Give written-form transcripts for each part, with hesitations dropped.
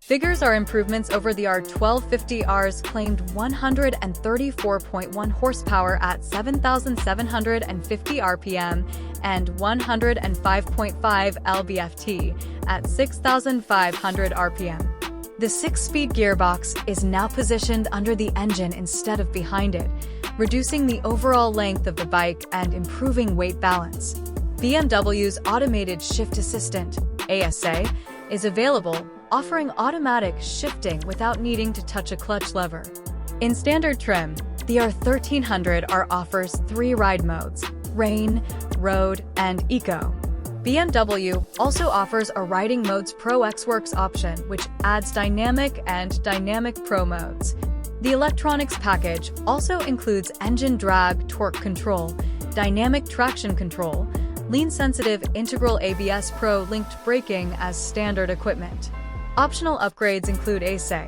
Figures are improvements over the R1250R's claimed 134.1 horsepower at 7,750 RPM and 105.5 lb-ft at 6,500 RPM. The 6-speed gearbox is now positioned under the engine instead of behind it, reducing the overall length of the bike and improving weight balance. BMW's Automated Shift Assistant, ASA, is available, offering automatic shifting without needing to touch a clutch lever. In standard trim, the R1300R offers 3 ride modes: Rain, Road, and Eco. BMW also offers a Riding Modes Pro X-Works option, which adds Dynamic and Dynamic Pro modes. The electronics package also includes engine drag torque control, dynamic traction control, lean-sensitive integral ABS Pro linked braking as standard equipment. Optional upgrades include ASA,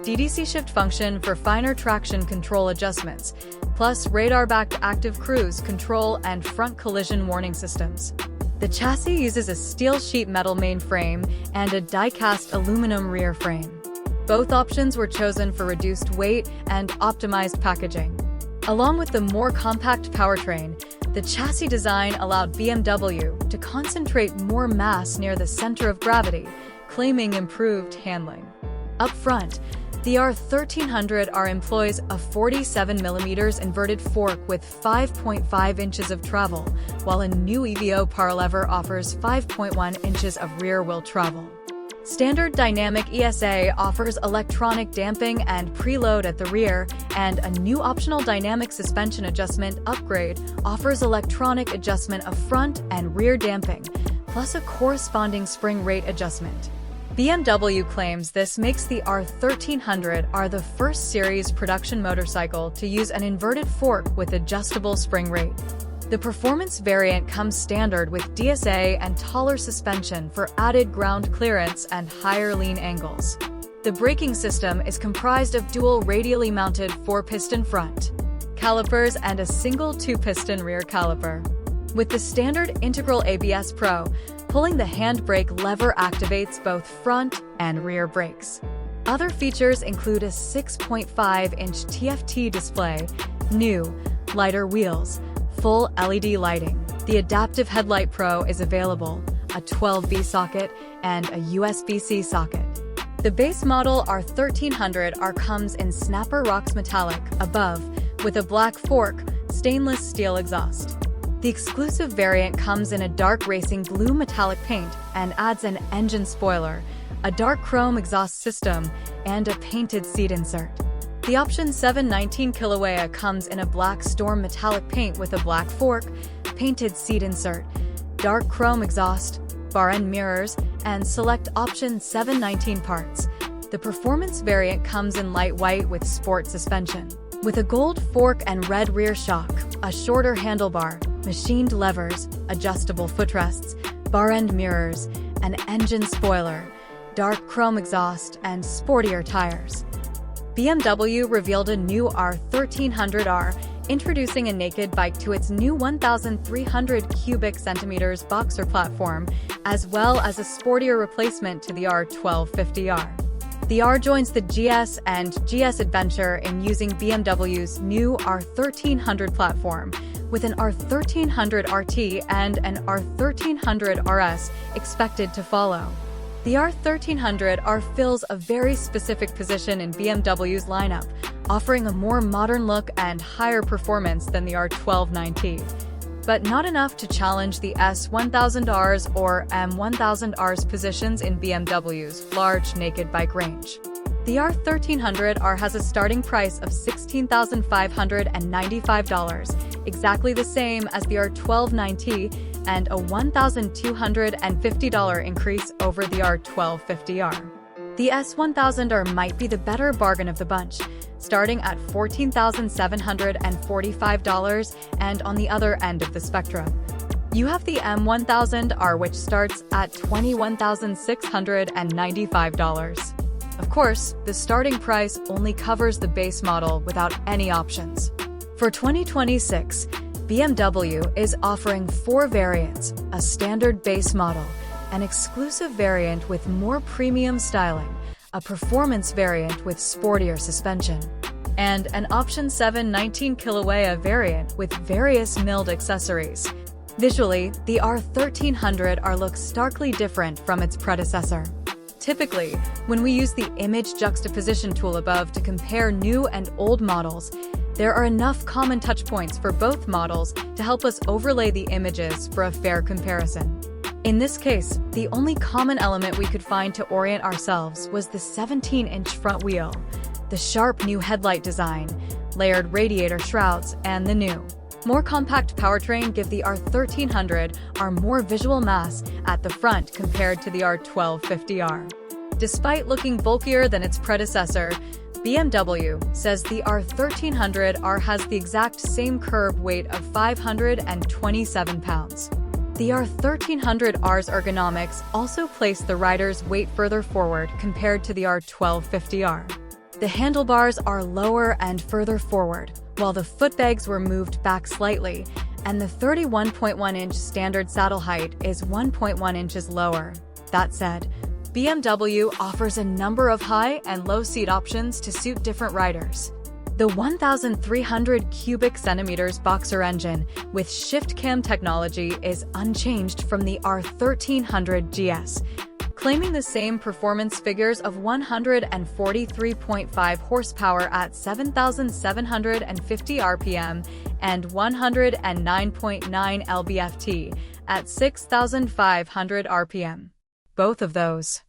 DDC shift function for finer traction control adjustments, plus radar-backed active cruise control and front collision warning systems. The chassis uses a steel sheet metal mainframe and a die-cast aluminum rear frame. Both options were chosen for reduced weight and optimized packaging. Along with the more compact powertrain, the chassis design allowed BMW to concentrate more mass near the center of gravity, claiming improved handling. Up front, the R1300R employs a 47mm inverted fork with 5.5 inches of travel, while a new EVO power lever offers 5.1 inches of rear-wheel travel. Standard Dynamic ESA offers electronic damping and preload at the rear, and a new optional dynamic suspension adjustment upgrade offers electronic adjustment of front and rear damping, plus a corresponding spring rate adjustment. BMW claims this makes the R1300R the first series production motorcycle to use an inverted fork with adjustable spring rate. The performance variant comes standard with DSA and taller suspension for added ground clearance and higher lean angles. The braking system is comprised of dual radially mounted 4-piston front calipers and a single 2-piston rear caliper. With the standard integral ABS Pro, pulling the handbrake lever activates both front and rear brakes. Other features include a 6.5-inch TFT display, new, lighter wheels, full LED lighting. The Adaptive Headlight Pro is available, a 12V socket, and a USB-C socket. The base model R1300R comes in Snapper Rocks Metallic above, with a black fork, stainless steel exhaust. The exclusive variant comes in a dark racing blue metallic paint and adds an engine spoiler, a dark chrome exhaust system, and a painted seat insert. The option 719 Kilauea comes in a black storm metallic paint with a black fork, painted seat insert, dark chrome exhaust, bar end mirrors, and select option 719 parts. The performance variant comes in light white with sport suspension, with a gold fork and red rear shock, a shorter handlebar, machined levers, adjustable footrests, bar end mirrors, an engine spoiler, dark chrome exhaust, and sportier tires. BMW revealed a new R1300R, introducing a naked bike to its new 1,300 cubic centimeters boxer platform, as well as a sportier replacement to the R1250R. The R joins the GS and GS Adventure in using BMW's new R1300 platform, with an R1300 RT and an R1300 RS expected to follow. The R1300R fills a very specific position in BMW's lineup, offering a more modern look and higher performance than the R1290, but not enough to challenge the S1000Rs or M1000Rs positions in BMW's large naked bike range. The R1300R has a starting price of $16,595, exactly the same as the R1290, and a $1,250 increase over the R1250R. The S1000R might be the better bargain of the bunch, starting at $14,745 and on the other end of the spectrum. You have the M1000R, which starts at $21,695. Of course, the starting price only covers the base model without any options. For 2026, BMW is offering 4 variants: a standard base model, an exclusive variant with more premium styling, a performance variant with sportier suspension, and an Option 719 Kilauea variant with various milled accessories. Visually, the R1300R looks starkly different from its predecessor. Typically, when we use the image juxtaposition tool above to compare new and old models, there are enough common touchpoints for both models to help us overlay the images for a fair comparison. In this case, the only common element we could find to orient ourselves was the 17-inch front wheel, the sharp new headlight design, layered radiator shrouds, and the new, more compact powertrain give the R1300R more visual mass at the front compared to the R1250R. Despite looking bulkier than its predecessor, BMW says the R1300R has the exact same curb weight of 527 pounds. The R1300R's ergonomics also place the rider's weight further forward compared to the R1250R. The handlebars are lower and further forward, while the footpegs were moved back slightly, and the 31.1-inch standard saddle height is 1.1 inches lower. That said, BMW offers a number of high and low seat options to suit different riders. The 1,300 cubic centimeters boxer engine with ShiftCam technology is unchanged from the R1300 GS, claiming the same performance figures of 143.5 horsepower at 7,750 RPM and 109.9 lb-ft at 6,500 RPM. Both of those